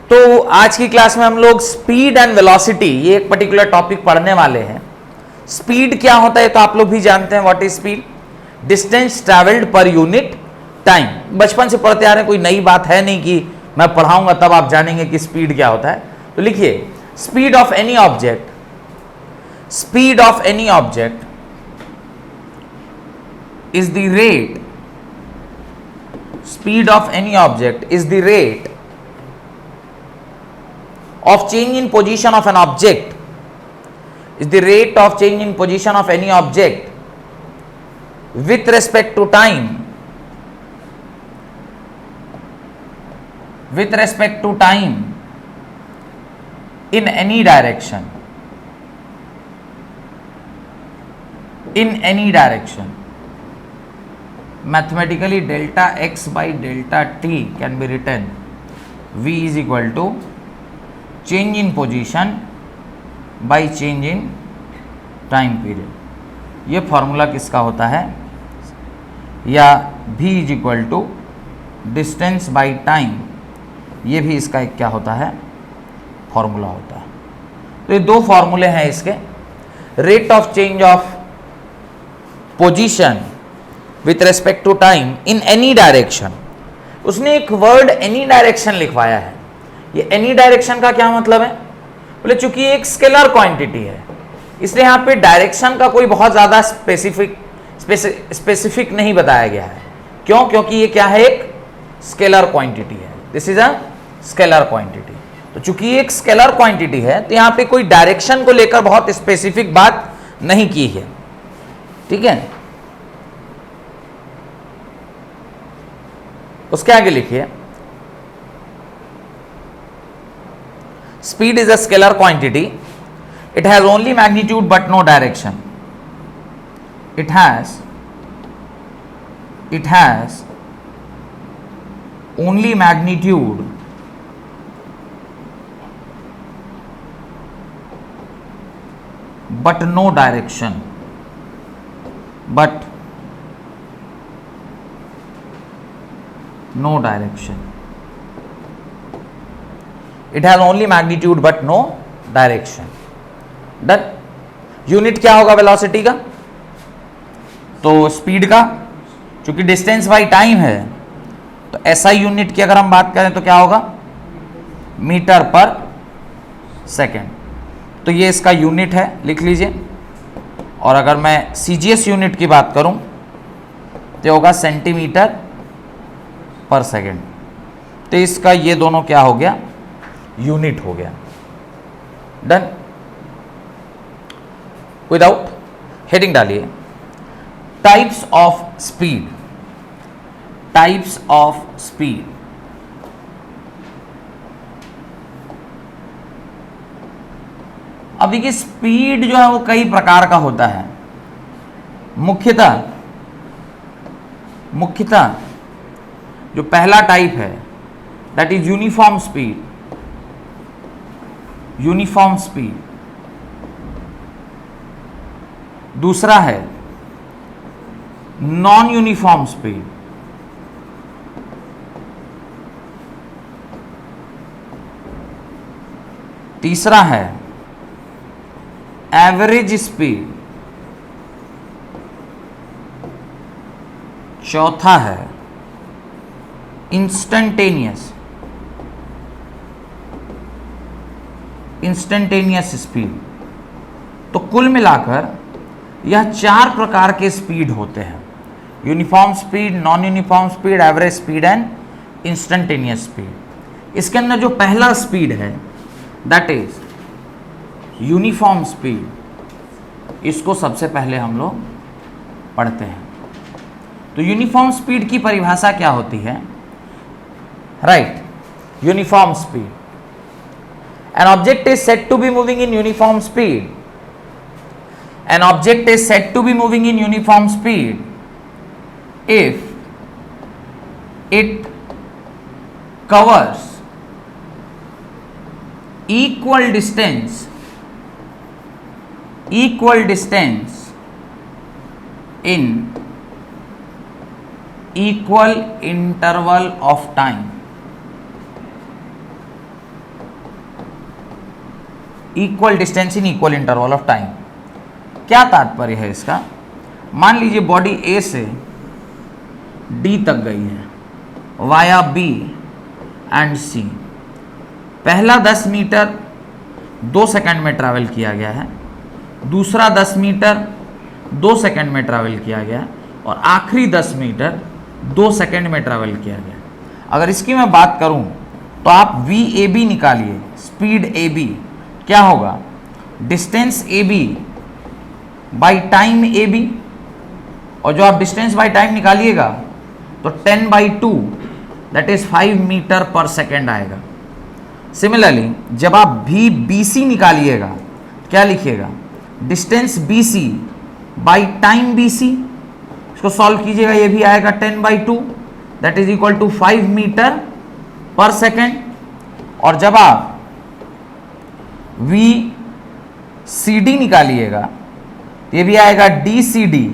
तो आज की क्लास में हम लोग स्पीड एंड वेलोसिटी ये एक पर्टिकुलर टॉपिक पढ़ने वाले हैं। स्पीड क्या होता है तो आप लोग भी जानते हैं, what is speed? Distance travelled per unit time. बचपन से पढ़ते आ रहे हैं, कोई नई बात है नहीं कि मैं पढ़ाऊंगा तब आप जानेंगे कि स्पीड क्या होता है। तो लिखिए, speed of any object, speed of any object is the rate, speed of any object is the rate of change in position of an object, is the rate of change in position of any object with respect to time, with respect to time in any direction, in any direction. Mathematically delta x by delta t can be written v is equal to change in position by change in time period। ये formula किसका होता है? या v is equal to distance by time, ये भी इसका एक क्या होता है? फॉर्मूला होता है। तो ये दो फॉर्मूले हैं इसके। Rate of change of position with respect to time in any direction. उसने एक वर्ड एनी डायरेक्शन लिखवाया है। ये एनी डायरेक्शन का क्या मतलब है? बोले चूंकि एक स्केलर क्वांटिटी है इसलिए यहाँ पे डायरेक्शन का कोई बहुत ज्यादा स्पेसिफिक नहीं बताया गया है। क्यों? क्योंकि ये क्या है? एक स्केलर क्वांटिटी है। This is a scalar quantity. तो चूंकि एक स्केलर क्वांटिटी है तो यहाँ पे कोई डायरेक्शन को लेकर बहुत स्पेसिफिक बात नहीं की है। ठीक है, उसके आगे लिखिए, speed is a scalar quantity, it has only magnitude but no direction, it has only magnitude but no direction, but no direction, it has only magnitude but no direction। Done. Unit क्या होगा velocity का? तो speed का, चूंकि distance by time है तो ऐसा unit की अगर हम बात करें तो क्या होगा? Metre per second. तो ये इसका यूनिट है, लिख लीजिए। और अगर मैं सीजीएस यूनिट की बात करूं तो होगा सेंटीमीटर पर सेकेंड। तो इसका ये दोनों क्या हो गया? यूनिट हो गया। डन। विदाउट हेडिंग डालिए, types of speed, types of speed. अब देखिए, स्पीड जो है वो कई प्रकार का होता है। मुख्यतः जो पहला टाइप है that is uniform speed, uniform speed. दूसरा है नॉन यूनिफॉर्म स्पीड। तीसरा है एवरेज स्पीड। चौथा है इंस्टेंटेनियस स्पीड। तो कुल मिलाकर यह चार प्रकार के स्पीड होते हैं: uniform speed, non uniform speed, average speed and instantaneous speed. इसके अंदर जो पहला स्पीड है दैट इज यूनिफॉर्म स्पीड, इसको सबसे पहले हम लोग पढ़ते हैं। तो यूनिफॉर्म स्पीड की परिभाषा क्या होती है? Right, uniform speed, an object is said to be moving in uniform speed, an object is said to be moving in uniform speed if it covers equal distance in equal interval of time। Equal distance in equal interval of time. क्या तात्पर्य है इसका? मान लीजिए body ए से D तक गई है वाया बी एंड सी। पहला 10 मीटर 2 सेकंड में ट्रैवल किया गया है, दूसरा 10 मीटर 2 सेकंड में ट्रैवल किया गया है, और आखिरी 10 मीटर 2 सेकंड में ट्रैवल किया गया। अगर इसकी मैं बात करूं तो आप वी ए बी निकालिए, स्पीड ए बी क्या होगा? Distance A B by time A B, और जो आप डिस्टेंस बाई टाइम निकालिएगा तो 10/2 that is 5 meter per second आएगा। सिमिलरली जब आप भी बी सी निकालिएगा क्या लिखिएगा? Distance B C by time B C, इसको सॉल्व कीजिएगा, ये भी आएगा 10/2 that is equal to 5 meter per second. और जब आप वी सी डी निकालिएगा तो ये भी आएगा D C D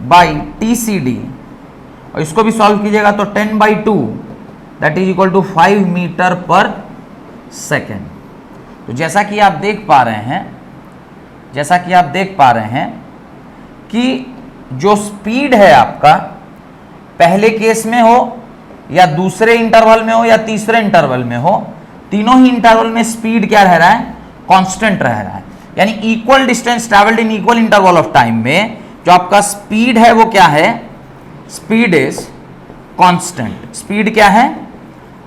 by T C D, और इसको भी सॉल्व कीजिएगा तो 10/2 that is equal to 5 meter per second. तो जैसा कि आप देख पा रहे हैं कि जो स्पीड है आपका पहले केस में हो या दूसरे इंटरवल में हो या तीसरे इंटरवल में हो, तीनों ही इंटरवल में स्पीड क्या रह रहा है? कांस्टेंट रह रहा है। यानी equal distance travelled in equal interval of time में जो आपका स्पीड है वो क्या है? Speed is constant. स्पीड क्या है?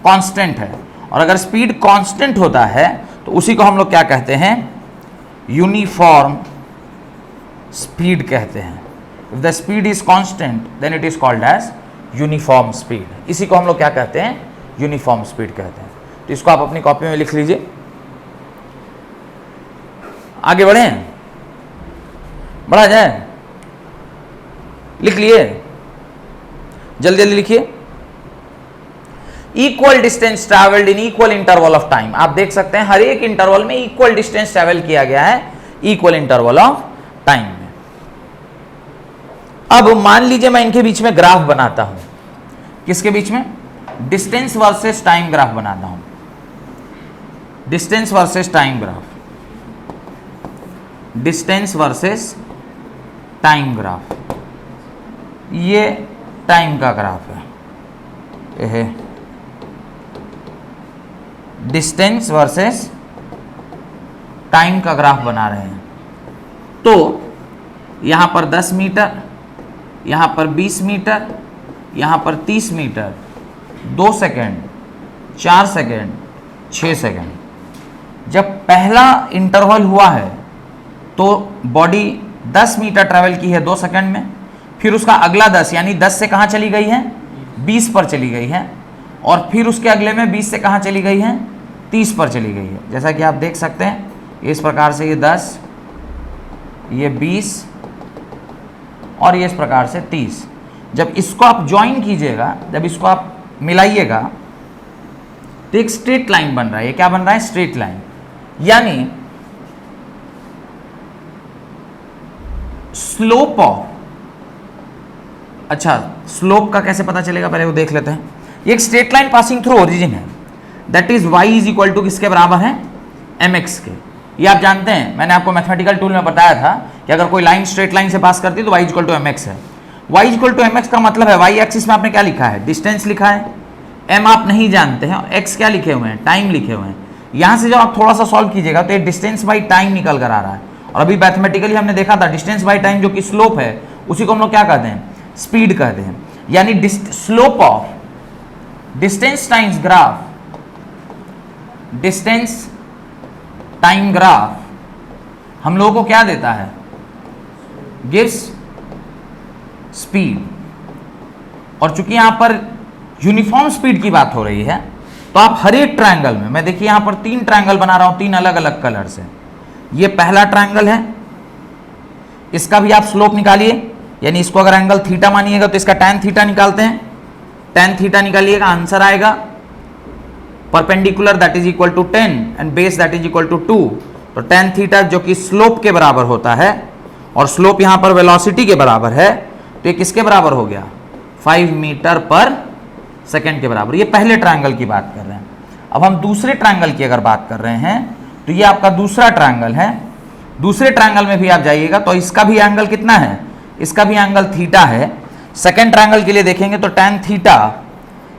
कांस्टेंट है। और अगर स्पीड कांस्टेंट होता है तो उसी को हम लोग क्या कहते हैं? यूनिफॉर्म स्पीड कहते हैं। If the speed is constant then it is called as uniform speed. इसी को हम लोग क्या कहते हैं? यूनिफॉर्म स्पीड कहते हैं। तो इसको आप अपनी कॉपी में लिख लीजिए। आगे बढ़े, बढ़ा जाए, लिख लिए, जल्दी जल्दी लिखिए। Equal distance travelled in equal interval of time. आप देख सकते हैं हर एक इंटरवल में इक्वल डिस्टेंस ट्रैवल किया गया है इक्वल इंटरवल ऑफ टाइम में। अब मान लीजिए मैं इनके बीच में ग्राफ बनाता हूं। किसके बीच में? डिस्टेंस वर्सेस टाइम ग्राफ बनाता हूं। Distance versus time graph, distance versus time graph. ये टाइम का ग्राफ है, डिस्टेंस वर्सेस टाइम का ग्राफ बना रहे हैं। तो यहां पर 10 मीटर, यहां पर 20 मीटर, यहां पर 30 मीटर, 2 सेकेंड, 4 सेकेंड, 6 सेकेंड। जब पहला इंटरवल हुआ है तो बॉडी 10 मीटर ट्रैवल की है 2 सेकेंड में, फिर उसका अगला 10 यानी 10 से कहां चली गई है? 20 पर चली गई है, और फिर उसके अगले में 20 से कहां चली गई है? 30 पर चली गई है। जैसा कि आप देख सकते हैं इस प्रकार से ये 10, ये 20 और ये इस प्रकार से 30। जब इसको आप ज्वाइन कीजिएगा, जब इसको आप मिलाइएगा तो एक स्ट्रेट लाइन बन रहा है। ये क्या बन रहा है? Straight line. यानी स्लोप ऑफ, अच्छा स्लोप का कैसे पता चलेगा पहले वो देख लेते हैं। ये एक straight line passing through origin है, that is y is equal to किसके बराबर है? mx के। ये आप जानते हैं, मैंने आपको मैथमेटिकल टूल में बताया था कि अगर कोई लाइन स्ट्रेट लाइन से पास करती है तो y is equal to mx है। y is equal to mx का मतलब है y एक्सिस में आपने क्या लिखा है? डिस्टेंस लिखा है, m आप नहीं जानते हैं, x क्या लिखे हुए हैं? टाइम लिखे हुए हैं। यहां से जब आप थोड़ा सा सॉल्व कीजिएगा तो ये डिस्टेंस बाई टाइम निकल कर आ रहा है। और अभी मैथमेटिकली हमने देखा था डिस्टेंस बाई टाइम जो कि स्लोप है उसी को हम लोग क्या कहते हैं? स्पीड कहते हैं। यानी slope of distance times graph, distance time graph हम लोगों को क्या देता है? Gives speed. और चूंकि यहां पर यूनिफॉर्म स्पीड की बात हो रही है तो आप हर एक ट्रायंगल में, मैं देखिए यहां पर 3 ट्रायंगल बना रहा हूं 3 अलग अलग कलर से। ये पहला ट्रायंगल है, इसका भी आप स्लोप निकालिए, यानी इसको अगर एंगल थीटा मानिएगा तो इसका tan थीटा निकालते हैं। tan थीटा निकालिएगा, आंसर आएगा perpendicular that is equal to 10 and base that is equal to 2। तो tan थीटा जो कि स्लोप के बराबर होता है, और स्लोप यहां पर वेलोसिटी के बराबर है, तो ये किसके बराबर हो गया? 5 मीटर पर सेकेंड के बराबर। ये पहले ट्रायंगल की बात कर रहे हैं। अब हम दूसरे ट्रायंगल की अगर बात कर रहे हैं तो ये आपका दूसरा ट्रायंगल है। दूसरे ट्रायंगल में भी आप जाइएगा तो इसका भी एंगल कितना है, इसका भी एंगल थीटा है। सेकेंड ट्रायंगल के लिए देखेंगे तो tan theta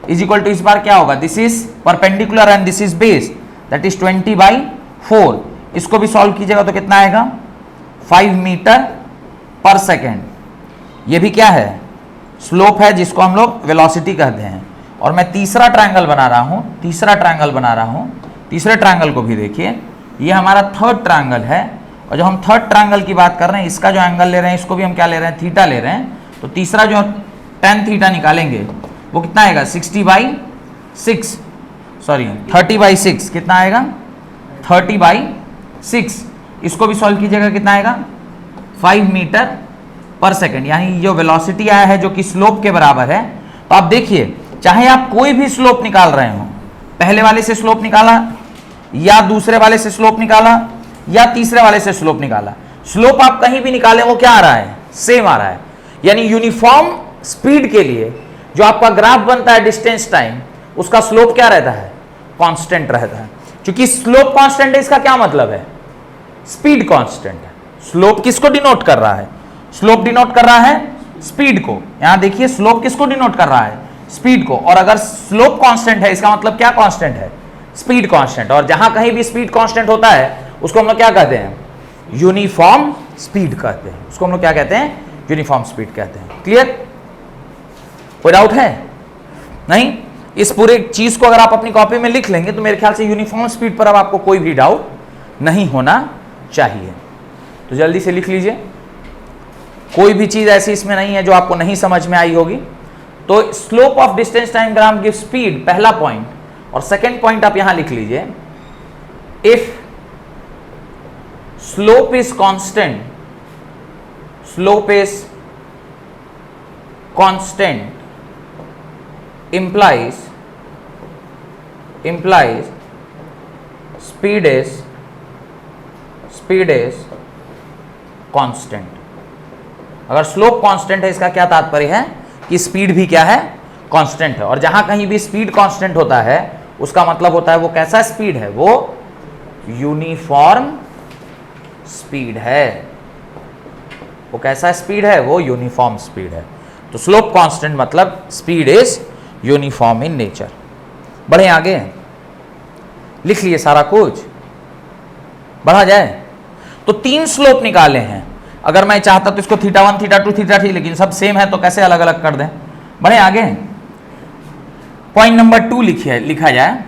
is equal to, इस बार क्या होगा, this is perpendicular and this is base, that is 20/4। इसको भी सॉल्व कीजिएगा तो कितना आएगा, 5 मीटर पर सेकेंड। ये भी क्या है, स्लोप है, जिसको हम लोग वेलोसिटी कहते हैं। और मैं तीसरा ट्रायंगल बना रहा हूं, तीसरे ट्रायंगल को भी देखिए, ये हमारा थर्ड ट्रायंगल है। और जब हम थर्ड ट्रायंगल की बात कर रहे हैं, इसका जो एंगल ले रहे हैं, इसको भी हम क्या ले रहे हैं, थीटा ले रहे हैं। तो तीसरा जो tan थीटा निकालेंगे वो कितना आएगा, 30/6, कितना आएगा, 30/6। इसको भी सॉल्व कीजिएगा, कितना आएगा, 5 मीटर पर सेकेंड। यानी जो वेलोसिटी आया है जो कि स्लोप के बराबर है। तो आप देखिए, चाहे आप कोई भी स्लोप निकाल रहे हो, पहले वाले से स्लोप निकाला या दूसरे वाले से स्लोप निकाला या तीसरे वाले से स्लोप निकाला, स्लोप आप कहीं भी निकालें वो क्या आ रहा है, सेम आ रहा है। यानी यूनिफॉर्म स्पीड के लिए जो आपका ग्राफ बनता है डिस्टेंस टाइम, उसका स्लोप क्या रहता है, कांस्टेंट रहता है। क्योंकि स्लोप कांस्टेंट है, इसका क्या मतलब है, स्पीड कांस्टेंट है। स्लोप किसको डिनोट कर रहा है, स्लोप डिनोट कर रहा है स्पीड को। यहां देखिए, स्लोप किसको डिनोट कर रहा है, स्पीड को। और अगर स्लोप कांस्टेंट है, इसका मतलब क्या कांस्टेंट है, स्पीड कांस्टेंट। और जहां कहीं भी स्पीड कांस्टेंट होता है उसको हम लोग क्या कहते हैं, यूनिफॉर्म स्पीड कहते हैं। उसको हम लोग क्या कहते हैं, यूनिफॉर्म स्पीड कहते हैं। क्लियर, कोई डाउट है, नहीं? इस पूरे चीज को अगर आप अपनी कॉपी में लिख लेंगे तो मेरे ख्याल से यूनिफॉर्म स्पीड पर अब आपको कोई भी डाउट नहीं होना चाहिए। तो जल्दी से लिख लीजिए, कोई भी चीज ऐसी इसमें नहीं है जो आपको नहीं समझ में आई होगी। तो slope of distance time graph give speed, पहला पॉइंट। और सेकेंड पॉइंट आप यहां लिख लीजिए, if slope is constant, slope is constant implies speed is constant। अगर स्लोप कांस्टेंट है, इसका क्या तात्पर्य है कि स्पीड भी क्या है, कांस्टेंट है। और जहां कहीं भी स्पीड कांस्टेंट होता है उसका मतलब होता है वो कैसा स्पीड है, वो यूनिफॉर्म स्पीड है। वो कैसा स्पीड है, वो यूनिफॉर्म स्पीड है। तो स्लोप कांस्टेंट मतलब speed is uniform in nature. बढ़े आगे, लिख लिए सारा कुछ, बढ़ा जाए। तो 3 स्लोप निकाले हैं। अगर मैं चाहता तो इसको θ1 θ2 θ3, लेकिन सब सेम है तो कैसे अलग अलग कर दें। बढ़े आगे, पॉइंट नंबर 2 लिखा जाए,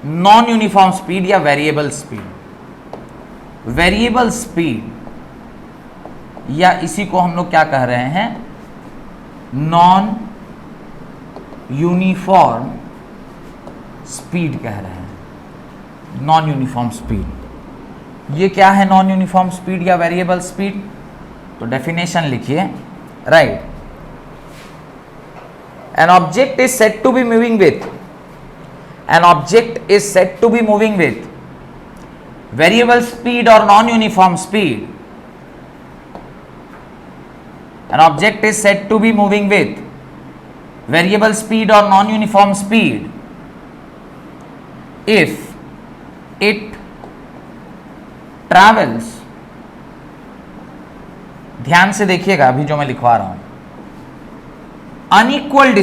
नॉन यूनिफॉर्म स्पीड या वेरिएबल स्पीड। वेरिएबल स्पीड या इसी को हम लोग क्या कह रहे हैं, नॉन यूनिफॉर्म स्पीड कह रहे हैं। नॉन यूनिफॉर्म स्पीड, ये क्या है नॉन यूनिफॉर्म स्पीड या वेरिएबल स्पीड? तो डेफिनेशन लिखिए, right. An object is said to be moving with, an object is said to be moving with variable speed और non uniform speed. An object is said to be moving with variable speed or non-uniform speed if it travels, ध्यान से देखिएगा अभी जो मैं लिखवा रहा हूं, unequal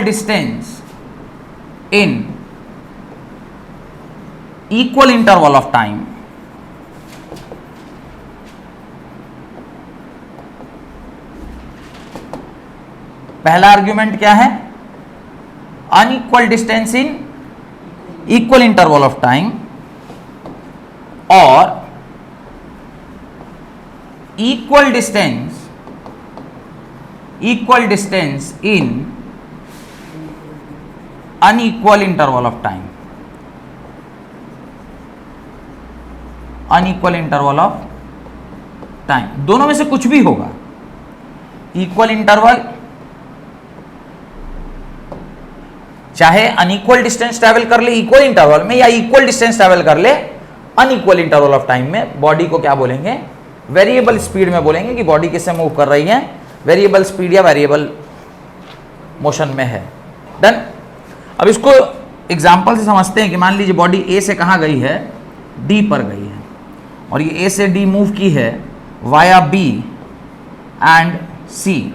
distance in equal interval of time। पहला आर्ग्यूमेंट क्या है, unequal distance in equal interval of time, और equal distance in unequal interval of time. Unequal interval of time, दोनों में से कुछ भी होगा। इक्वल इंटरवल, चाहे अनइक्वल डिस्टेंस ट्रैवल कर ले इक्वल इंटरवल में, या इक्वल डिस्टेंस ट्रैवल कर ले अनइक्वल इंटरवल ऑफ टाइम में, बॉडी को क्या बोलेंगे, वेरिएबल स्पीड में बोलेंगे कि बॉडी किससे मूव कर रही है, वेरिएबल स्पीड या वेरिएबल मोशन में है। डन। अब इसको एग्जाम्पल से समझते हैं कि मान लीजिए बॉडी ए से कहाँ गई है, डी पर गई है, और ये ए से डी मूव की है वाया बी एंड सी।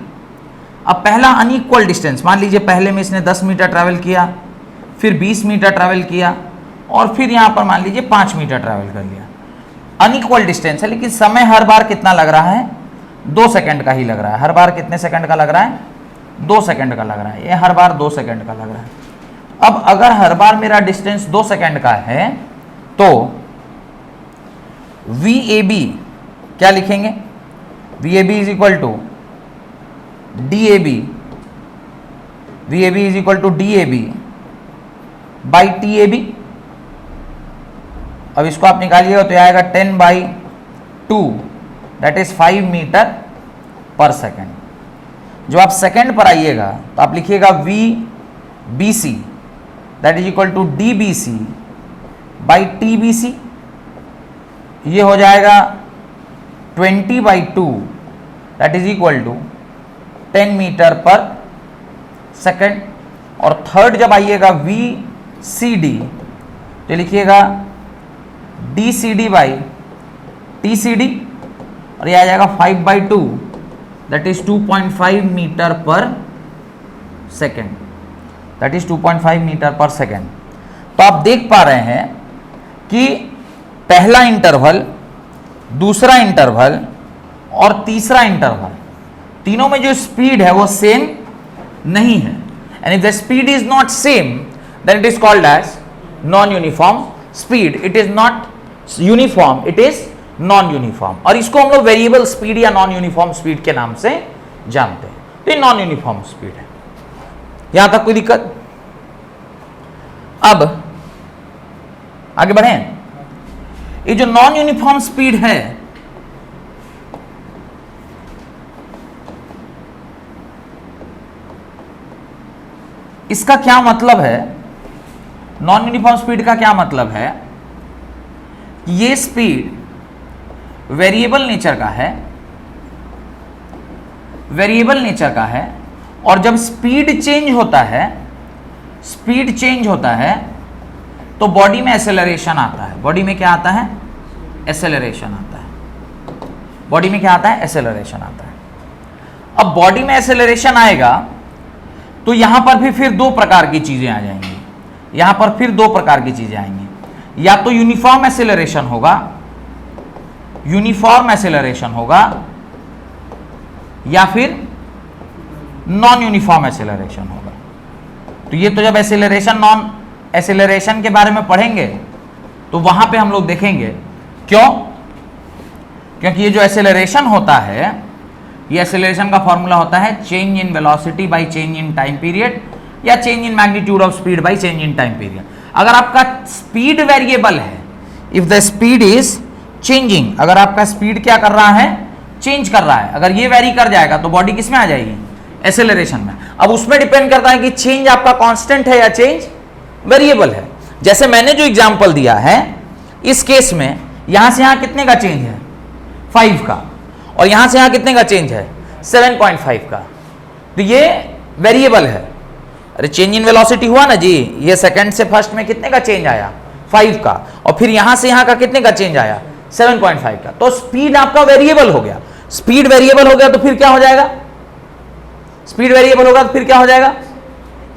अब पहला अनइक्वल डिस्टेंस, मान लीजिए पहले में इसने 10 मीटर ट्रैवल किया, फिर 20 मीटर ट्रैवल किया, और फिर यहाँ पर मान लीजिए 5 मीटर ट्रैवल कर लिया। अनइक्वल डिस्टेंस है, लेकिन समय हर बार कितना लग रहा है, 2 सेकंड का ही लग रहा है। हर बार कितने सेकंड का लग रहा है, 2 सेकंड का लग रहा है। ये हर बार 2 सेकंड का लग रहा है। अब अगर हर बार मेरा डिस्टेंस 2 सेकंड का है तो VAB क्या लिखेंगे, VAB is equal to DAB, VAB is equal to DAB by TAB। अब इसको आप निकालिएगा तो आएगा 10/2, that is 5 meter per second. जब आप सेकेंड पर आइएगा तो आप लिखिएगा VBC that is equal to DBC by TBC। ये हो जाएगा 20/2 that is equal to 10 meter per second. और थर्ड जब आइएगा VCD तो लिखिएगा DCD बाई TCD, और ये आ जाएगा 5/2 that is 2.5 meter per second, that is 2.5 meter per second. तो आप देख पा रहे हैं कि पहला इंटरवल, दूसरा इंटरवल और तीसरा इंटरवल, तीनों में जो स्पीड है वो सेम नहीं है। And if the speed is not same then it is called as non uniform speed. It is not uniform, it is non uniform. और इसको हम लोग वेरिएबल स्पीड या नॉन यूनिफॉर्म स्पीड के नाम से जानते हैं। तो ये नॉन यूनिफॉर्म स्पीड है। यहां तक कोई दिक्कत? अब आगे बढ़ें। ये जो नॉन यूनिफॉर्म स्पीड है, इसका क्या मतलब है? नॉन यूनिफॉर्म स्पीड का क्या मतलब है? ये स्पीड वेरिएबल नेचर का है, वेरिएबल नेचर का है, और जब स्पीड चेंज होता है, स्पीड चेंज होता है तो बॉडी में एक्सेलरेशन आता है। बॉडी में क्या आता है? एक्सेलरेशन आता है। बॉडी में क्या आता है? एक्सेलरेशन आता है। अब बॉडी में एक्सेलरेशन आएगा तो यहां पर भी फिर दो प्रकार की चीजें आ जाएंगी। यहां पर फिर दो प्रकार की चीजें आएंगी। या तो यूनिफॉर्म एक्सेलरेशन होगा, यूनिफॉर्म एक्सेलरेशन होगा, या फिर नॉन यूनिफॉर्म एक्सेलरेशन होगा। तो ये तो जब एक्सेलरेशन, नॉन एक्सेलरेशन के बारे में पढ़ेंगे तो वहां पे हम लोग देखेंगे। क्यों? क्योंकि ये जो एक्सेलरेशन होता है, ये एक्सेलरेशन का फॉर्मूला होता है change in velocity by change in time period, या change in magnitude of speed by change in time period. अगर आपका स्पीड वेरिएबल है, if the speed is changing, अगर आपका स्पीड क्या कर रहा है? चेंज कर रहा है। अगर ये वेरी कर जाएगा तो बॉडी किस में आ जाएगी? एक्सेलरेशन में। अब उसमें डिपेंड करता है कि चेंज आपका कांस्टेंट है या चेंज वेरिएबल है। जैसे मैंने जो एग्जांपल दिया है, इस केस में यहां से यहां कितने का चेंज है? 5 का, और यहां से यहां कितने का चेंज है? 7.5 का। तो ये वेरिएबल है। अरे चेंज इन वेलोसिटी हुआ ना जी, ये सेकंड से फर्स्ट में कितने का चेंज आया? 5 का, और फिर यहां से यहां का कितने का चेंज आया? 7.5 का। तो स्पीड आपका वेरिएबल हो गया। स्पीड वेरिएबल हो गया तो फिर क्या हो जाएगा? स्पीड वेरिएबल होगा तो फिर क्या हो जाएगा?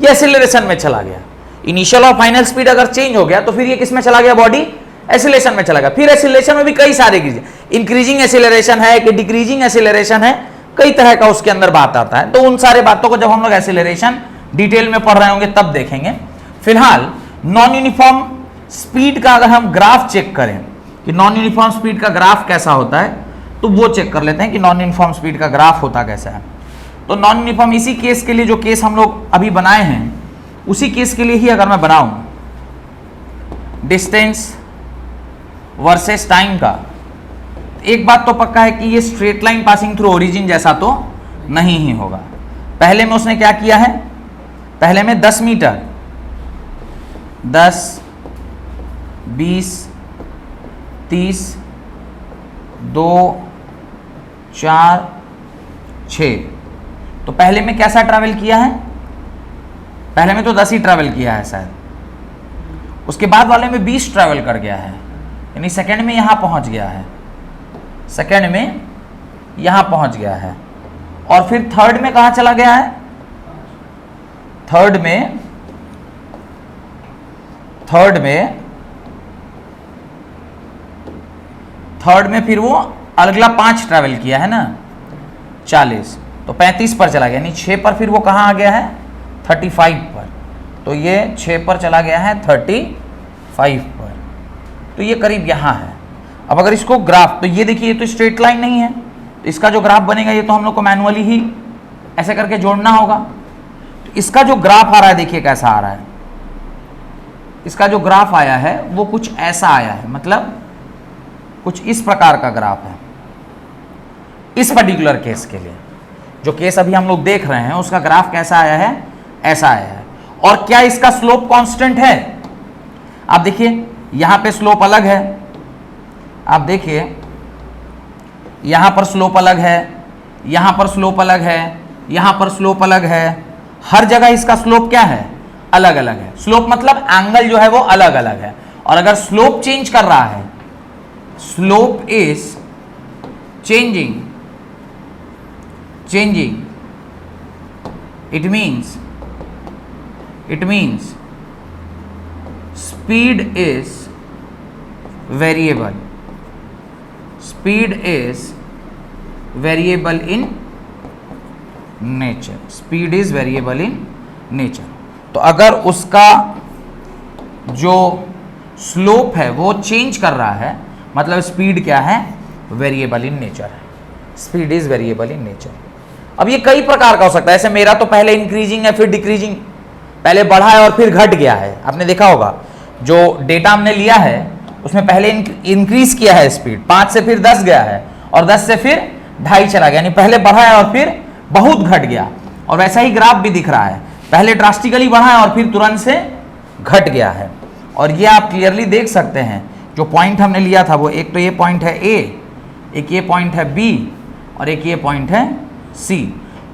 ये एक्सेलरेशन में चला गया। इनिशियल और फाइनल स्पीड अगर चेंज हो गया तो फिर ये किस में चला गया? बॉडी एक्सेलरेशन में चला गया। फिर एक्सेलरेशन में भी कई सारे चीजें, इंक्रीजिंग एक्सेलरेशन है कि डिक्रीजिंग एक्सेलरेशन है, कई तरह का उसके अंदर बात आता है। तो उन सारे बातों को जब हम लोग एक्सेलरेशन डिटेल में पढ़ रहे होंगे तब देखेंगे। फिलहाल नॉन यूनिफॉर्म स्पीड का अगर हम ग्राफ चेक करें कि नॉन यूनिफॉर्म स्पीड का ग्राफ कैसा होता है, तो वो चेक कर लेते हैं कि नॉन यूनिफॉर्म स्पीड का ग्राफ होता कैसा है। तो नॉन यूनिफॉर्म, इसी केस के लिए जो केस हम लोग अभी बनाए हैं, उसी केस के लिए ही अगर मैं बनाऊं डिस्टेंस वर्सेस टाइम का, एक बात तो पक्का है कि ये straight line passing through origin जैसा तो नहीं ही होगा। पहले में उसने क्या किया है? पहले में 10 मीटर, 10, 20, 30, 2, 4, 6। तो पहले में कैसा ट्रैवल किया है? पहले में तो 10 ही ट्रैवल किया है शायद, उसके बाद वाले में 20 ट्रैवल कर गया है, यानी सेकंड में यहां पहुंच गया है, सेकंड में यहां पहुंच गया है। और फिर थर्ड में कहां चला गया है? थर्ड में फिर वो अगला 5 ट्रैवल किया है ना, 40, तो 35 पर चला गया, यानी 6 पर फिर वो कहां आ गया है? 35 पर। तो ये 6 पर चला गया है 35 पर, तो ये करीब यहां है। अब अगर इसको ग्राफ, तो ये देखिए, ये तो स्ट्रेट लाइन नहीं है, तो इसका जो ग्राफ बनेगा ये तो हम लोग को मैनुअली ही ऐसे करके जोड़ना होगा। तो इसका जो ग्राफ आ रहा है, देखिए कैसा आ रहा है, इसका जो ग्राफ आया है वो कुछ ऐसा आया है, मतलब कुछ इस प्रकार का ग्राफ है। इस पर्टिकुलर केस के लिए, जो केस अभी हम लोग देख रहे हैं, उसका ग्राफ कैसा आया है? ऐसा आया है। और क्या इसका स्लोप कांस्टेंट है? आप देखिए यहां पे स्लोप अलग है, आप देखिए यहां पर स्लोप अलग है, यहां पर स्लोप अलग है, यहां पर स्लोप अलग है, हर जगह इसका स्लोप क्या है? अलग अलग है। स्लोप मतलब एंगल जो है वो अलग अलग है। और अगर स्लोप चेंज कर रहा है, slope is changing, it means speed is variable, in nature, speed is variable in nature। तो अगर उसका जो स्लोप है वो चेंज कर रहा है, मतलब स्पीड क्या है? वेरिएबल इन नेचर है, speed is variable in nature. अब ये कई प्रकार का हो सकता है, ऐसे मेरा तो पहले इंक्रीजिंग है फिर डिक्रीजिंग, पहले बढ़ा है और फिर घट गया है। आपने देखा होगा जो डेटा हमने लिया है उसमें पहले इंक्रीज किया है स्पीड, 5 से फिर 10 गया है, और 10 से फिर 2.5 चला गया, यानी पहले बढ़ा है और फिर बहुत घट गया। और वैसा ही ग्राफ भी दिख रहा है, पहले ड्रास्टिकली बढ़ा है और फिर तुरंत से घट गया है। और ये आप क्लियरली देख सकते हैं, जो पॉइंट हमने लिया था वो एक तो ये पॉइंट है ए, एक ये पॉइंट है बी, और एक ये पॉइंट है सी।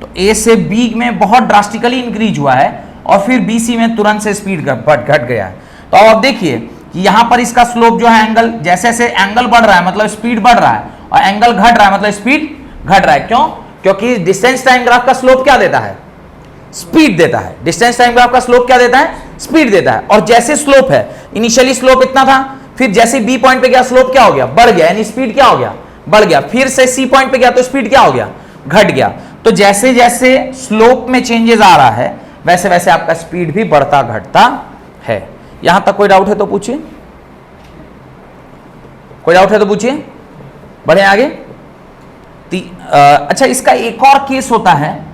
तो ए से बी में बहुत ड्रास्टिकली इंक्रीज हुआ है और फिर बी सी में तुरंत से स्पीड घट गया है। तो अब आप देखिए कि यहां पर इसका स्लोप जो है, एंगल जैसे जैसे एंगल बढ़ रहा है मतलब स्पीड बढ़ रहा है, और एंगल घट रहा है मतलब स्पीड घट रहा है। क्यों? क्योंकि डिस्टेंस टाइम ग्राफ का स्लोप क्या देता है? स्पीड देता है। डिस्टेंस टाइम ग्राफ का स्लोप क्या देता है? स्पीड देता है। और जैसे स्लोप है, इनिशियली स्लोप इतना था, फिर जैसे बी पॉइंट पे गया स्लोप क्या हो गया? बढ़ गया, यानी स्पीड क्या हो गया? बढ़ गया। फिर से सी पॉइंट पे गया तो स्पीड क्या हो गया? घट गया। तो जैसे जैसे स्लोप में चेंजेस आ रहा है वैसे वैसे आपका स्पीड भी बढ़ता घटता है। यहां तक कोई डाउट है तो पूछिए, कोई डाउट है तो पूछिए, बढ़े आगे। अच्छा, इसका एक और केस होता है,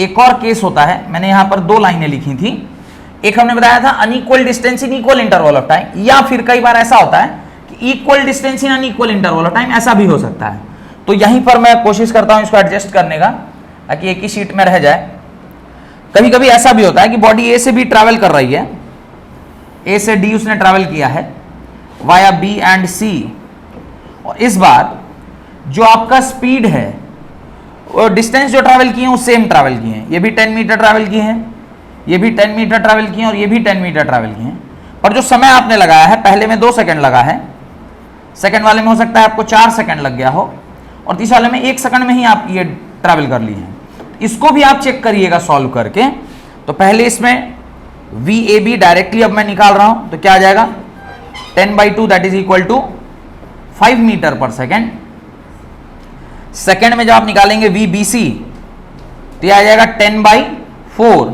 एक और केस होता है, मैंने यहां पर 2 लाइनें लिखी थी। एक हमने बताया था unequal distance in equal interval of time, या फिर कई बार ऐसा होता है कि equal distance in unequal interval of time, ऐसा भी हो सकता है। तो यहीं पर मैं कोशिश करता हूं इसको एडजस्ट करने का ताकि एक ही शीट में रह जाए। कभी कभी ऐसा भी होता है कि बॉडी ए से बी ट्रैवल कर रही है, ए से डी उसने ट्रैवल किया है वाया बी एंड सी, और इस बार जो आपका स्पीड है और डिस्टेंस जो ट्रैवल किए हैं वो सेम ट्रैवल किए हैं। ये भी 10 मीटर ट्रैवल किए हैं, ये भी 10 मीटर ट्रैवल किए हैं, और ये भी 10 मीटर ट्रैवल किए हैं। पर जो समय आपने लगाया है, पहले में 2 सेकंड लगा है, सेकंड वाले में हो सकता है आपको 4 सेकंड लग गया हो, और तीसरे वाले में 1 सेकंड में ही आप ये ट्रैवल कर लिए हैं। इसको भी आप चेक करिएगा सॉल्व करके। तो पहले इसमें VAB डायरेक्टली अब मैं निकाल रहा हूं, तो क्या आ जाएगा? 10/2 that is equal to 5 meter per second. Second में जब आप निकालेंगे VBC तो यह आ जाएगा 10/4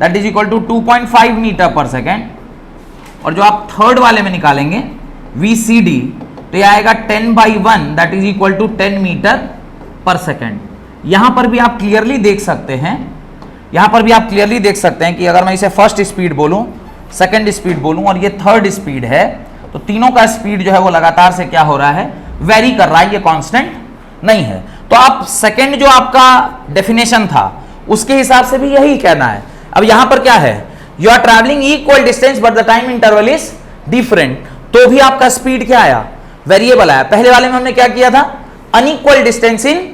that is equal to 2.5 meter per second. और जो आप थर्ड वाले में निकालेंगे VCD तो यह आएगा 10/1 that is equal to 10 meter per second. यहां पर भी आप क्लियरली देख सकते हैं, यहां पर भी आप क्लियरली देख सकते हैं कि अगर मैं इसे फर्स्ट स्पीड बोलूं, सेकंड स्पीड बोलूं और ये थर्ड स्पीड है, तो तीनों का स्पीड जो है वो लगातार से क्या हो रहा है? वेरी कर रहा है, ये कांस्टेंट नहीं है। तो आप सेकंड जो आपका डेफिनेशन था उसके हिसाब से भी यही कहना है। अब यहां पर क्या है? You are travelling equal distance but the time interval is different, तो भी आपका स्पीड क्या आया? वेरिएबल आया। पहले वाले में हमने क्या किया था? Unequal distance in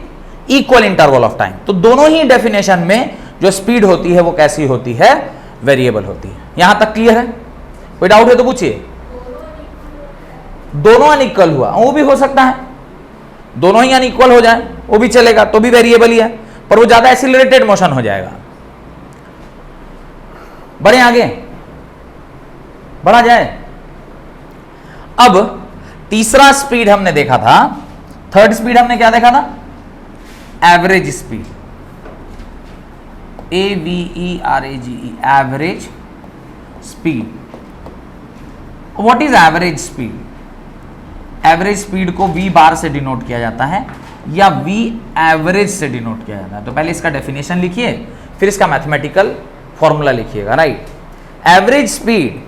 equal interval of time. तो दोनों ही डेफिनेशन में जो स्पीड होती है वो कैसी होती है? वेरिएबल होती है। यहां तक क्लियर है? कोई डाउट है तो पूछिए। दोनों अनइक्वल हुआ, वो भी हो सकता है, दोनों ही अनइक्वल हो जाए वो भी चलेगा, तो भी वेरिएबल ही है, पर वो ज्यादा एक्सीलरेटेड मोशन हो जाएगा। बढ़े आगे, बढ़ा जाए। अब तीसरा स्पीड हमने देखा था, थर्ड स्पीड हमने क्या देखा था? Average speed, AVERAGE, average speed. What is average speed? Average speed को V बार से डिनोट किया जाता है या V एवरेज से डिनोट किया जाता है। तो पहले इसका डेफिनेशन लिखिए, फिर इसका मैथमेटिकल फॉर्मूला लिखिएगा, right. Average speed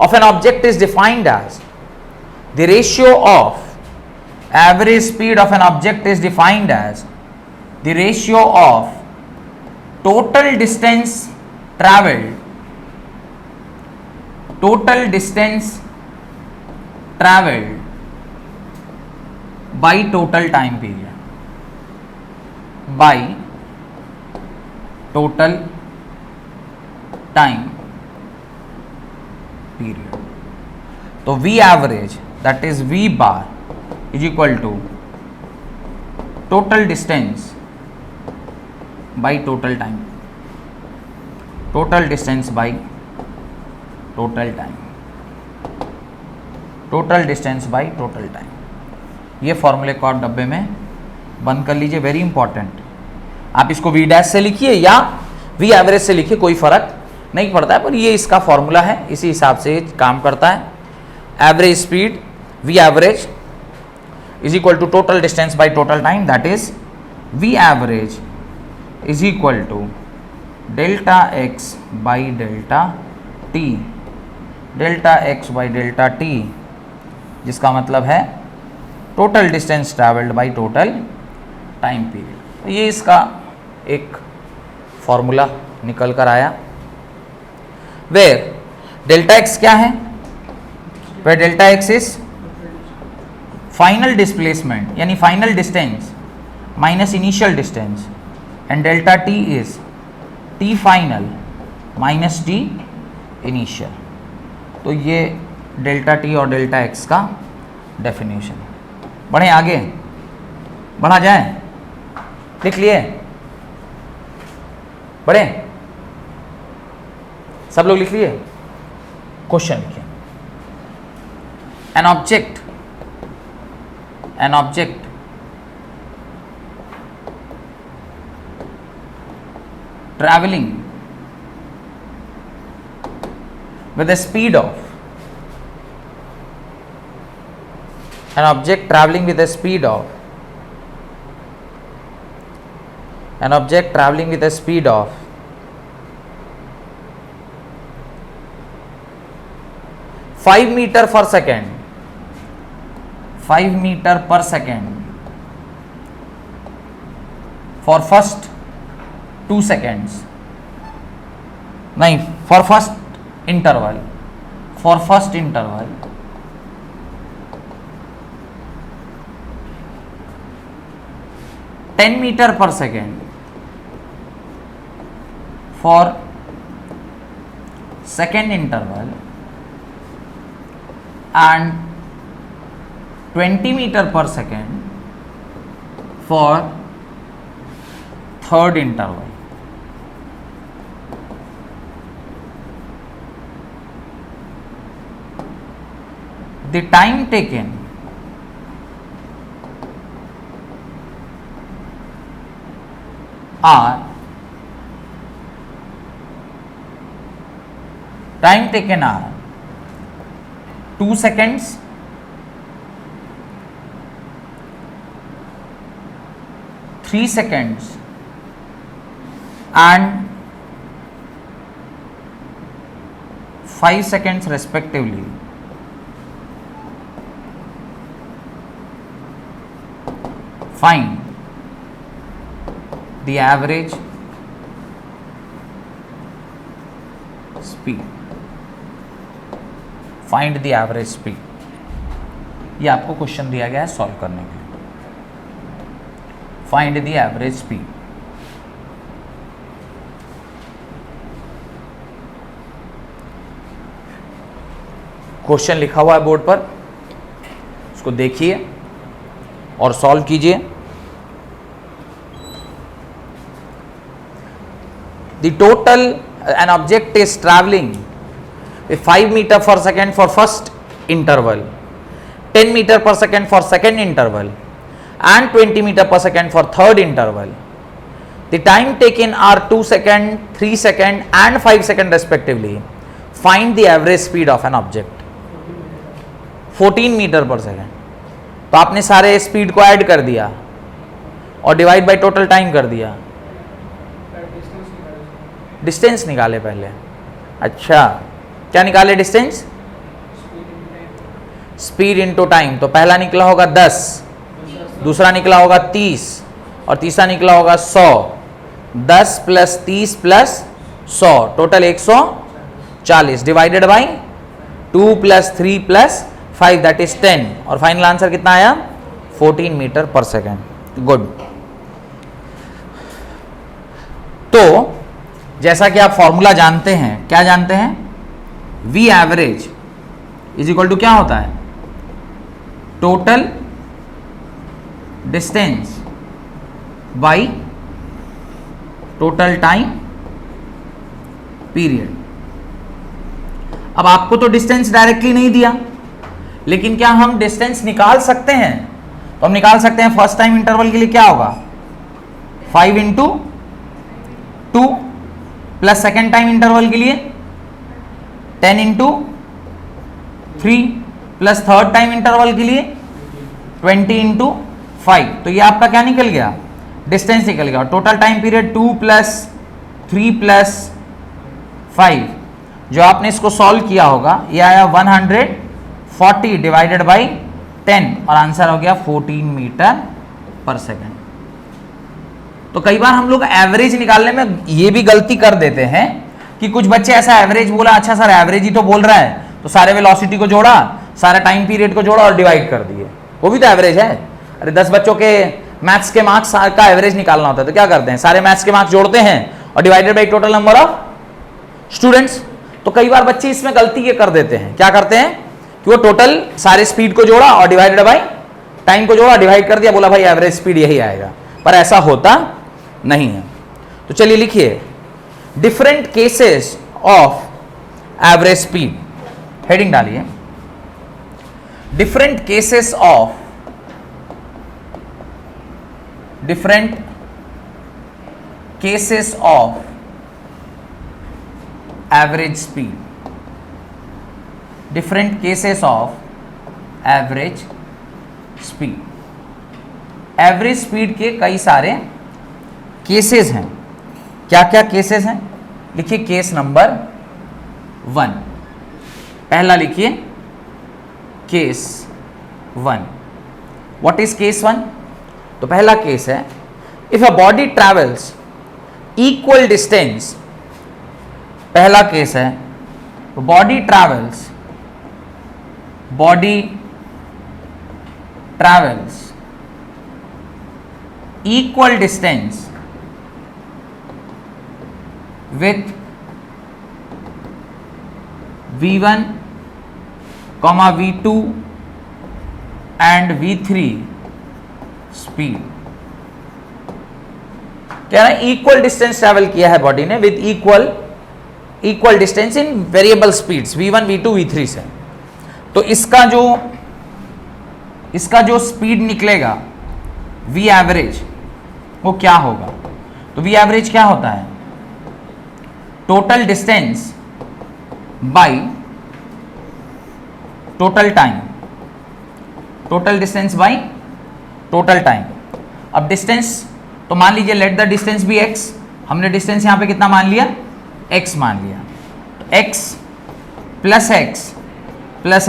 of an object is defined as the ratio of, average speed of an object is defined as the ratio of total distance travelled, total distance travelled by total time period, by total time period. तो V average, that is V bar, is equal to total distance by total time, total distance by total time, total distance by total time. ये फॉर्मूले को आप डब्बे में बंद कर लीजिए, वेरी इंपॉर्टेंट। आप इसको V डैश से लिखिए या V एवरेज से लिखिए, कोई फर्क नहीं पड़ता है, पर ये इसका फॉर्मूला है, इसी हिसाब से काम करता है। Average speed V average is equal to total distance by total time, that is V average is equal to delta x by delta t, delta x by delta t, जिसका मतलब है total distance travelled by total time period. ये इसका एक formula निकल कर आया। Where delta x क्या है? Where delta x is final displacement यानी final distance minus initial distance, and delta t is t final minus t initial. तो ये डेल्टा टी और डेल्टा एक्स का डेफिनेशन। बढ़े आगे, बढ़ा जाए, लिख लिए? बढ़े, सब लोग लिख लिए? क्वेश्चन लिखिए। An object travelling with the speed of, an object traveling with the speed of, an object traveling with the speed of 5 meter per second, 5 meter per second for first 2 seconds, नहीं, for first interval, for first interval 10 meter per second for second interval and 20 meter per second for third interval. The time taken are 2 seconds, 3 seconds and 5 seconds respectively. Find the average speed. Find the average speed. ये आपको question दिया गया है solve करने के लिए। Find the average speed. Question लिखा हुआ है बोर्ड पर, उसको देखिए और सॉल्व कीजिए। The total N object is travelling with 5 meter per second for first interval, 10 meter per second for second interval and 20 meter per second for third interval. The time taken are 2 second, 3 second and 5 second respectively. Find the average speed of an object. 14 meter per second. तो आपने सारे speed को add कर दिया और divide by total time कर दिया। Distance निकाले पहले। अच्छा, क्या निकाले डिस्टेंस? Speed into time. तो पहला निकला होगा 10, दूसरा निकला होगा 30 और तीसरा निकला होगा 100। 10 plus 30 plus 100 total 140 divided by 2 plus 3 plus 5 that is 10 और फाइनल आंसर कितना आया? 14 मीटर पर सेकेंड। गुड। तो जैसा कि आप फॉर्मूला जानते हैं, क्या जानते हैं? V average is equal to क्या होता है? Total distance by total time period. अब आपको तो डिस्टेंस डायरेक्टली नहीं दिया, लेकिन क्या हम डिस्टेंस निकाल सकते हैं? तो हम निकाल सकते हैं। फर्स्ट टाइम इंटरवल के लिए क्या होगा? 5 into 2 plus second time interval के लिए 10 into 3 plus third time interval के लिए 20 इंटू 5। तो ये आपका क्या निकल गया? डिस्टेंस निकल गया। और total time period 2 plus 3 plus 5, जो आपने इसको सॉल्व किया होगा, ये आया 140 डिवाइडेड बाई 10 और आंसर हो गया 14 मीटर पर सेकेंड। तो कई बार हम लोग एवरेज निकालने में ये भी गलती कर देते हैं कि कुछ बच्चे ऐसा एवरेज बोला, अच्छा सर एवरेज ही तो बोल रहा है, तो सारे वेलोसिटी को जोड़ा, सारे टाइम पीरियड को जोड़ा और डिवाइड कर दिए, वो भी तो एवरेज है। अरे 10 बच्चों के मैथ्स के मार्क्स का एवरेज निकालना होता है तो क्या करते हैं? सारे मैथ्स के मार्क्स जोड़ते हैं और divided by total number of students. तो कई बार बच्चे इसमें गलती ये कर देते हैं, क्या करते हैं कि वो टोटल सारे स्पीड को जोड़ा और डिवाइडेड बाई टाइम को जोड़ा, डिवाइड कर दिया, बोला भाई एवरेज स्पीड यही आएगा, पर ऐसा होता नहीं है। तो चलिए लिखिए, different cases of average speed, heading डालिए, different cases of average speed, different cases of average speed. Average speed के कई सारे केसेस हैं। क्या क्या केसेस हैं? लिखिए केस नंबर 1। पहला लिखिए केस 1। What is case 1? तो पहला केस है, if a body travels equal distance. पहला केस है, body travels equal distance with v1, v2 and v3 speed. कह रहा है इक्वल डिस्टेंस ट्रैवल किया है बॉडी ने with equal distance in variable speeds v1, v2, v3 से। तो इसका जो स्पीड निकलेगा v एवरेज, वो क्या होगा? तो v एवरेज क्या होता है? Total distance by total time, total distance by total time. अब डिस्टेंस, तो मान लीजिए let the distance be x, हमने डिस्टेंस यहां पे कितना मान लिया? x मान लिया। तो x plus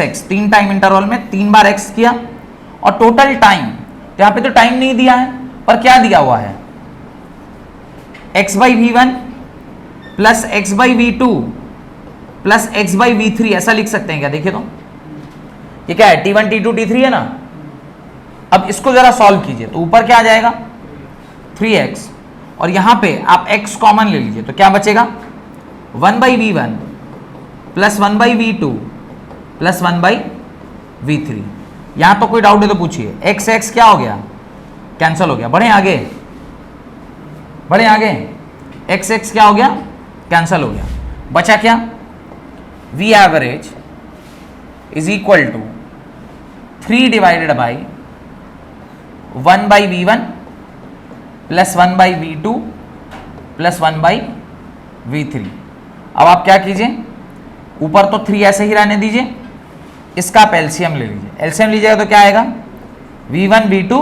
x 3 time interval में 3 बार x किया, और टोटल टाइम, तो यहां पे तो टाइम नहीं दिया है, पर क्या दिया हुआ है? x by v1 plus x by v2 plus x by v3, ऐसा लिख सकते हैं क्या? देखिए तो ये क्या है? t1, t2, t3 है ना। अब इसको जरा सॉल्व कीजिए, तो ऊपर क्या आ जाएगा? 3x, और यहां पे आप x कॉमन ले लीजिए, तो क्या बचेगा? 1 by v1 plus 1 by v2 plus 1/v3। यहां तो कोई डाउट है तो पूछिए। एक्स एक्स क्या हो गया, कैंसिल हो गया। बढ़े आगे, बढ़े आगे। एक्स एक्स क्या हो गया, कैंसिल हो गया। बचा क्या, V average is equal to 3 divided by 1/v1 plus 1/v2 plus 1/v3। अब आप क्या कीजिए, ऊपर तो 3 ऐसे ही रहने दीजिए, इसका आप एलसीएम ले लीजिए। एलसीएम लीजिएगा तो क्या आएगा, v1 v2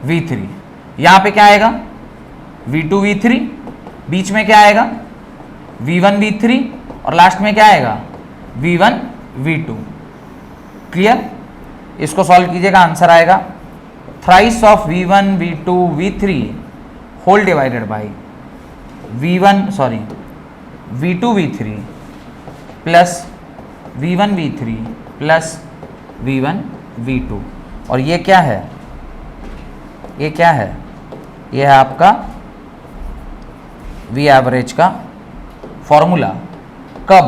v3। यहां पे क्या आएगा, v2 v3, बीच में क्या आएगा, v1 v3, और लास्ट में क्या आएगा, v1 v2। क्लियर। इसको सॉल्व कीजिएगा, आंसर आएगा thrice of v1 v2 v3 whole divided by v2 v3 plus v1 v3 plus v1 v2। और ये क्या है, ये क्या है, ये है आपका वी एवरेज का फॉर्मूला। कब,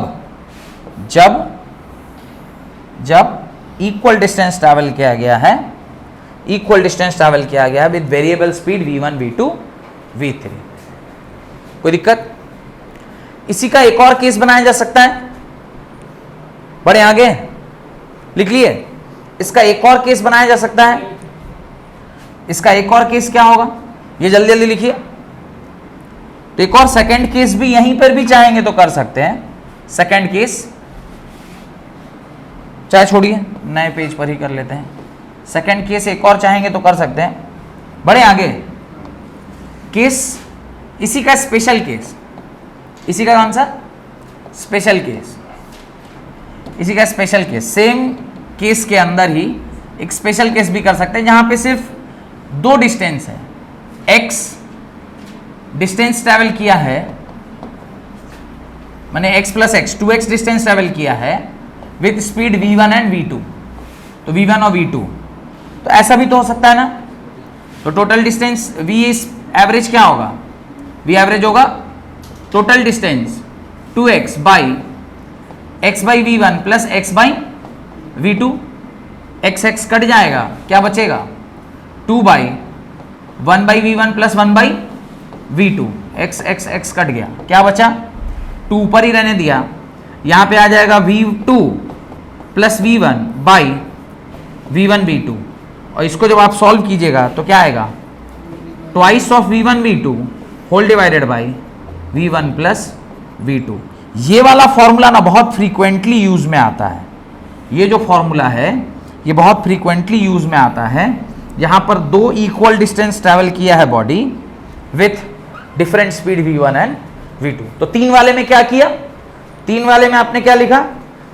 जब इक्वल डिस्टेंस ट्रैवल किया गया है, इक्वल डिस्टेंस ट्रैवल किया गया है with variable speed v1 v2 v3। कोई दिक्कत। इसी का एक और केस बनाया जा सकता है, बढ़े आगे, लिख लिए। इसका एक और केस बनाया जा सकता है। इसका एक और केस क्या होगा, ये जल्दी जल्दी लिखिए। तो एक और सेकंड केस भी यहीं पर भी चाहेंगे तो कर सकते हैं। सेकंड केस चाहे छोड़िए, नए पेज पर ही कर लेते हैं। सेकंड केस एक और चाहेंगे तो कर सकते हैं। बढ़े आगे, केस इसी का स्पेशल केस, इसी का कौन सा, स्पेशल केस, इसी का स्पेशल केस। सेम केस के अंदर ही एक स्पेशल केस भी कर सकते हैं, जहां पे सिर्फ दो डिस्टेंस है। x डिस्टेंस ट्रैवल किया है, माने x plus x 2x distance travel किया है with speed v1 and v2। तो v1 और v2, तो ऐसा भी तो हो सकता है ना। तो टोटल डिस्टेंस v एवरेज क्या होगा, v एवरेज होगा total distance 2x by x by v1 plus x by v2। x x cut जाएगा, क्या बचेगा, 2 by 1 by v1 plus 1 by v2। x x x cut गया, क्या बचा, 2 ऊपर ही रहने दिया। यहां पे आ जाएगा v2 plus v1 by v1 v2। और इसको जब आप सॉल्व कीजिएगा तो क्या आएगा, twice of v1 v2 whole divided by v1 plus v2। ये वाला फॉर्मूला ना बहुत फ्रीक्वेंटली यूज में आता है। ये जो फॉर्मूला है ये बहुत फ्रीक्वेंटली यूज में आता है, यहां पर दो इक्वल डिस्टेंस ट्रैवल किया है body with different speed v1 and v2। तो 3 वाले में क्या किया, 3 वाले में आपने क्या लिखा,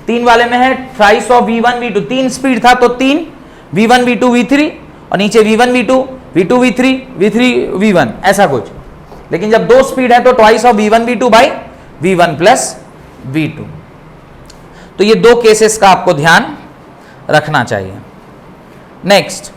3 वाले में है thrice of v1 v2। 3 speed था तो 3 v1 v2 v3, और नीचे v1 v2 v2 v3 v3 v1, ऐसा कुछ। लेकिन जब 2 स्पीड है तो twice of v1 v2 by v1 plus v2। तो ये 2 केसेस का आपको ध्यान रखना चाहिए। नेक्स्ट,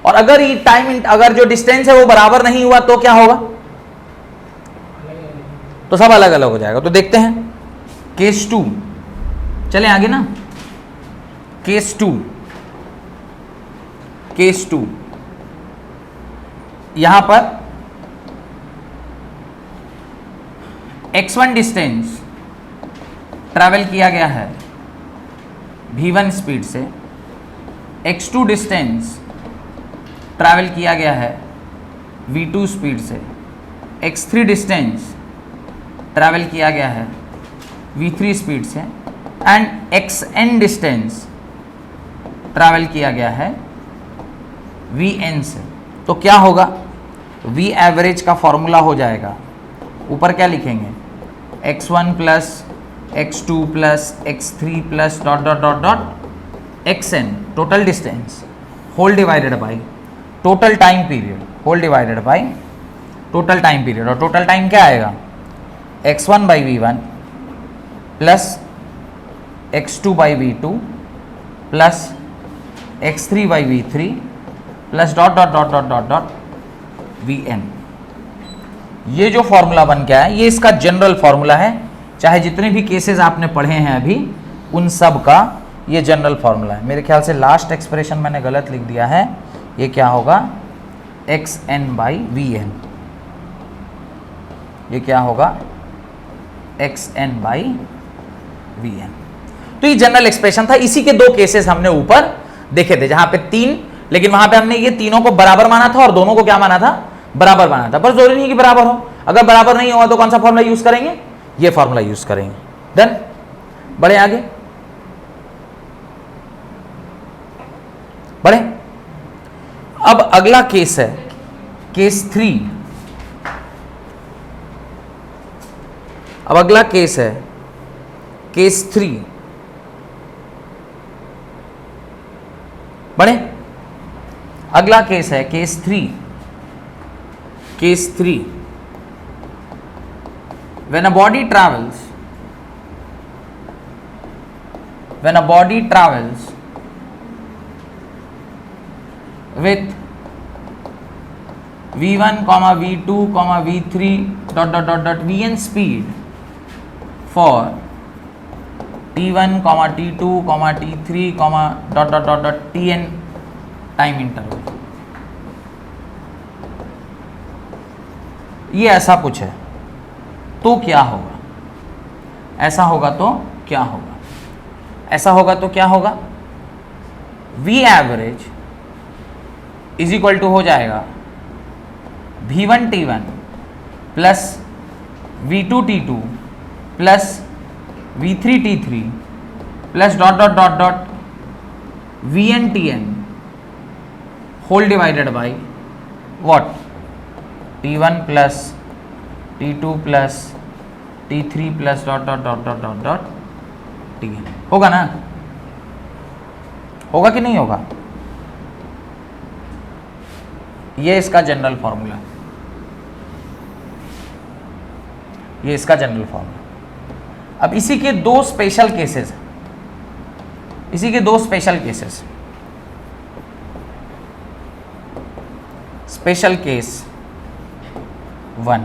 और अगर ये टाइम, अगर जो डिस्टेंस है वो बराबर नहीं हुआ तो क्या होगा, तो सब अलग अलग हो जाएगा। तो देखते हैं केस 2, चलें आगे ना। केस 2, केस 2 यहां पर x1 डिस्टेंस ट्रैवल किया गया है v1 स्पीड से, x2 डिस्टेंस ट्रैवल किया गया है v2 स्पीड से, x3 डिस्टेंस ट्रैवल किया गया है v3 स्पीड से, एंड xn डिस्टेंस ट्रैवल किया गया है vn से। तो क्या होगा, v एवरेज का फॉर्मूला हो जाएगा, ऊपर क्या लिखेंगे, x1 plus x2 plus x3 plus dot dot dot dot xn total distance whole divided by total time period whole divided by total time period. और टोटल टाइम क्या आएगा, x1 by v1 plus x2 by v2 plus x3 by v3 plus dot dot dot dot dot dot vn। ये जो formula बन के आया ये इसका जनरल फॉर्मूला है, चाहे जितने भी केसेस आपने पढ़े हैं अभी उन सब का ये जनरल फॉर्मूला है। मेरे ख्याल से लास्ट एक्सप्रेशन मैंने गलत लिख दिया है, ये क्या होगा xn/Vn, ये क्या होगा xn/Vn। तो ये जनरल एक्सप्रेशन था। इसी के दो केसेस हमने ऊपर देखे थे जहां पे 3, लेकिन वहां पे हमने ये तीनों को बराबर माना था और दोनों को क्या माना था, बराबर माना था। पर जरूरी नहीं कि बराबर हो, अगर बराबर नहीं होगा तो कौन सा फॉर्मूला यूज करेंगे, ये फॉर्मूला यूज करेंगे। डन, बढ़े आगे, बढ़े। अब अगला केस है केस 3। अब अगला केस है केस 3, बढ़े। अगला केस है case 3। Case 3, when a body travels with v1, v2, v3 ... vn speed for t1, t2, t3 ... tn time interval, ये ऐसा कुछ है तो क्या होगा, ऐसा होगा तो क्या होगा, ऐसा होगा तो क्या होगा, v average is equal to हो जाएगा v1 t1 plus v2 t2 plus v3 t3 plus ... vn tn whole divided by what, t1 plus t2 plus t3 plus ... tn होगा ना, होगा कि नहीं होगा। ये इसका जनरल फॉर्मूला, ये इसका जनरल फॉर्मूला। अब इसी के दो स्पेशल केसेस हैं, इसी के दो स्पेशल केसेस। स्पेशल केस 1,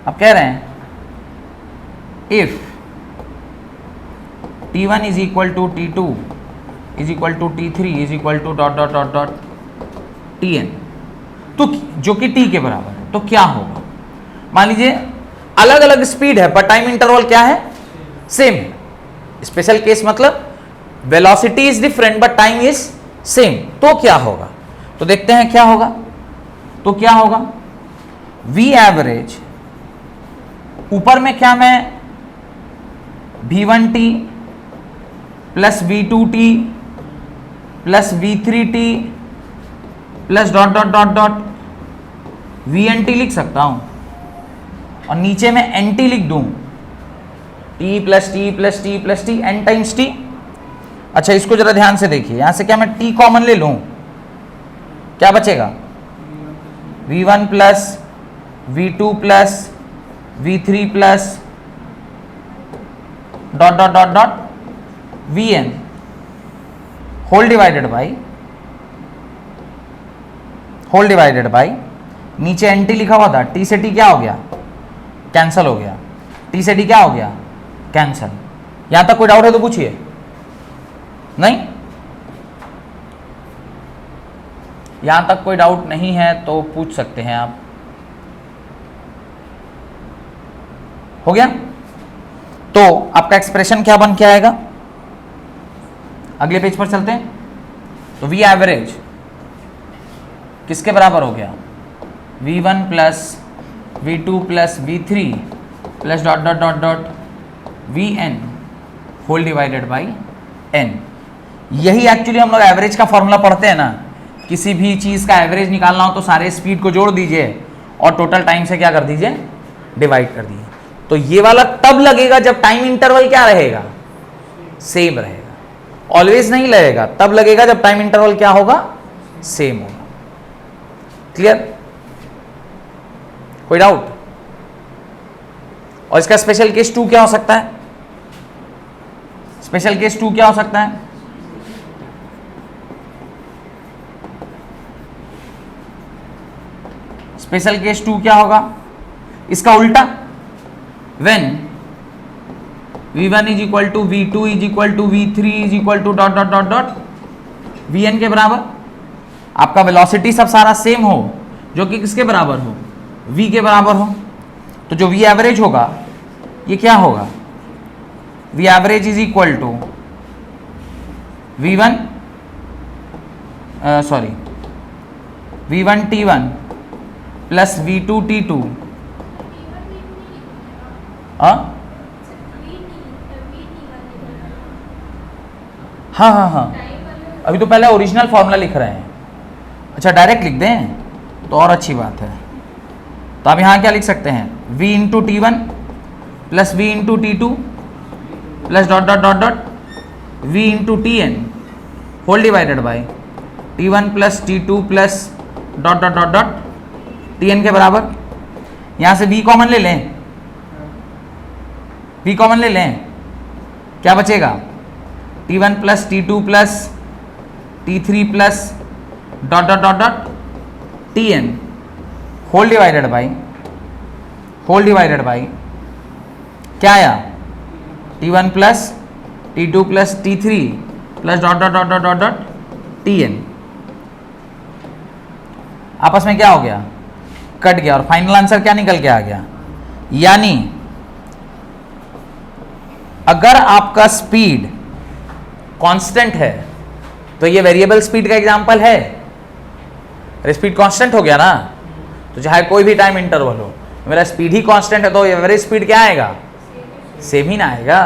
अब कह रहे हैं if t1 is equal to t2 is equal to t3 is equal to ... tn, तो जो कि t के बराबर है, तो क्या होगा। मान लीजिए अलग अलग स्पीड है पर टाइम इंटरवल क्या है, सेम है। स्पेशल केस मतलब velocity is different but time is same, तो क्या होगा। तो देखते हैं क्या होगा, तो क्या होगा, v एवरेज ऊपर में क्या, मैं v1t plus v2t plus v3t plus ... vnt लिख सकता हूं और नीचे में nt लिख दूं, t plus t plus t plus t n times t। अच्छा इसको जरा ध्यान से देखिए, यहां से क्या मैं t कॉमन ले लूं, क्या बचेगा, v1 plus v2 plus v3 plus ... vn whole divided by नीचे nt लिखा हुआ था, t से t क्या हो गया, कैंसल हो गया, t से t क्या हो गया, कैंसल। यहां तक कोई डाउट है तो पूछिए, नहीं, यहां तक कोई डाउट नहीं है तो पूछ सकते हैं आप, हो गया। तो आपका एक्सप्रेशन क्या बन के आएगा, अगले पेज पर चलते हैं। तो v एवरेज किसके बराबर हो गया, v1 plus v2 plus v3 plus ... vn whole divided by n। यही एक्चुअली हम लोग एवरेज का फॉर्मूला पढ़ते हैं ना, किसी भी चीज का एवरेज निकालना हो तो सारे स्पीड को जोड़ दीजिए और टोटल टाइम से क्या कर दीजिए, डिवाइड कर दीजिए। तो ये वाला तब लगेगा जब टाइम इंटरवल क्या रहेगा, सेम रहेगा। ऑलवेज नहीं लगेगा, तब लगेगा जब टाइम इंटरवल क्या होगा, सेम होगा। क्लियर, कोई डाउट। और इसका स्पेशल केस 2 क्या हो सकता है, स्पेशल केस 2 क्या हो सकता है, स्पेशल केस 2 क्या होगा, इसका उल्टा, when v1 is equal to v2 is equal to v3 is equal to dot dot dot dot vn के बराबर, आपका वेलोसिटी सब सारा सेम हो, जो कि किसके बराबर हो, v के बराबर हो, तो जो v एवरेज होगा ये क्या होगा, v average is equal to v1 v1 t1 plus v2 t2 हाँ, अभी तो पहले ओरिजिनल फॉर्मूला लिख रहे हैं। अच्छा डायरेक्ट लिख दें तो और अच्छी बात है। तो आप यहाँ क्या लिख सकते हैं, v into T one plus v into T two plus dot dot dot dot v into T N whole divided by T one plus T two plus dot dot dot dot T N के बराबर। यहाँ से v common ले लें, v common ले लें, क्या बचेगा, T one plus T two plus T three plus dot dot dot dot T N whole divided by क्या आया, T one plus T two plus T three plus dot dot dot dot dot dot T N. आपस में क्या हो गया, cut गया, और final answer क्या निकल के आ गया, यानी अगर आपका स्पीड कांस्टेंट है तो ये वेरिएबल स्पीड का एग्जांपल है। अरे स्पीड कांस्टेंट हो गया ना, तो चाहे कोई भी टाइम इंटरवल हो, मेरा स्पीड ही कांस्टेंट है तो एवरेज स्पीड क्या आएगा, सेम ही ना आएगा।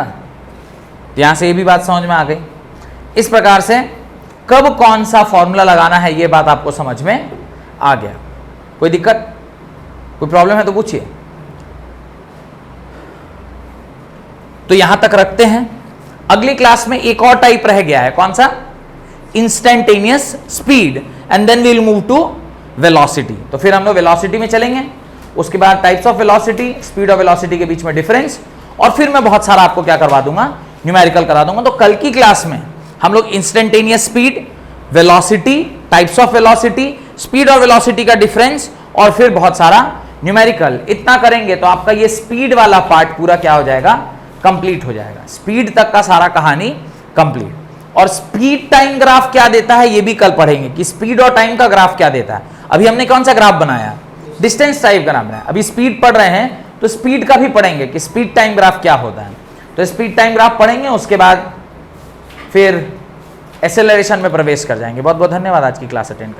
तो यहां से ये भी बात समझ में आ गई। इस प्रकार से कब कौन सा फॉर्मूला लगाना है ये बात आपको समझ में आ गया। कोई दिक्कत, कोई प्रॉब्लम है तो पूछिए। तो यहां तक रखते हैं। अगली क्लास में एक और टाइप रह गया है, कौन सा, instantaneous speed, and then we will move to velocity. तो फिर हम लोग वेलोसिटी में चलेंगे, उसके बाद टाइप्स ऑफ वेलोसिटी, स्पीड और वेलोसिटी के बीच में डिफरेंस, और फिर मैं बहुत सारा आपको क्या करवा दूंगा, न्यूमेरिकल करा दूंगा। तो कल की क्लास में हम लोग instantaneous speed, velocity, types of velocity, speed और वेलोसिटी का डिफरेंस, और फिर बहुत सारा न्यूमेरिकल, इतना करेंगे तो आपका ये स्पीड वाला पार्ट पूरा क्या हो जाएगा, कंप्लीट हो जाएगा। स्पीड तक का सारा कहानी कंप्लीट। और स्पीड टाइम ग्राफ क्या देता है ये भी कल पढ़ेंगे, कि स्पीड और टाइम का ग्राफ क्या देता है। अभी हमने कौन सा ग्राफ बनाया, डिस्टेंस टाइप ग्राफ बनाया। अभी स्पीड पढ़ रहे हैं तो स्पीड का भी पढ़ेंगे कि स्पीड टाइम ग्राफ क्या होता है। तो स्पीड टाइम ग्राफ पढ़ेंगे, उसके बाद फिर एक्सेलरेशन में प्रवेश कर जाएंगे। बहुत बहुत धन्यवाद आज की क्लास अटेंड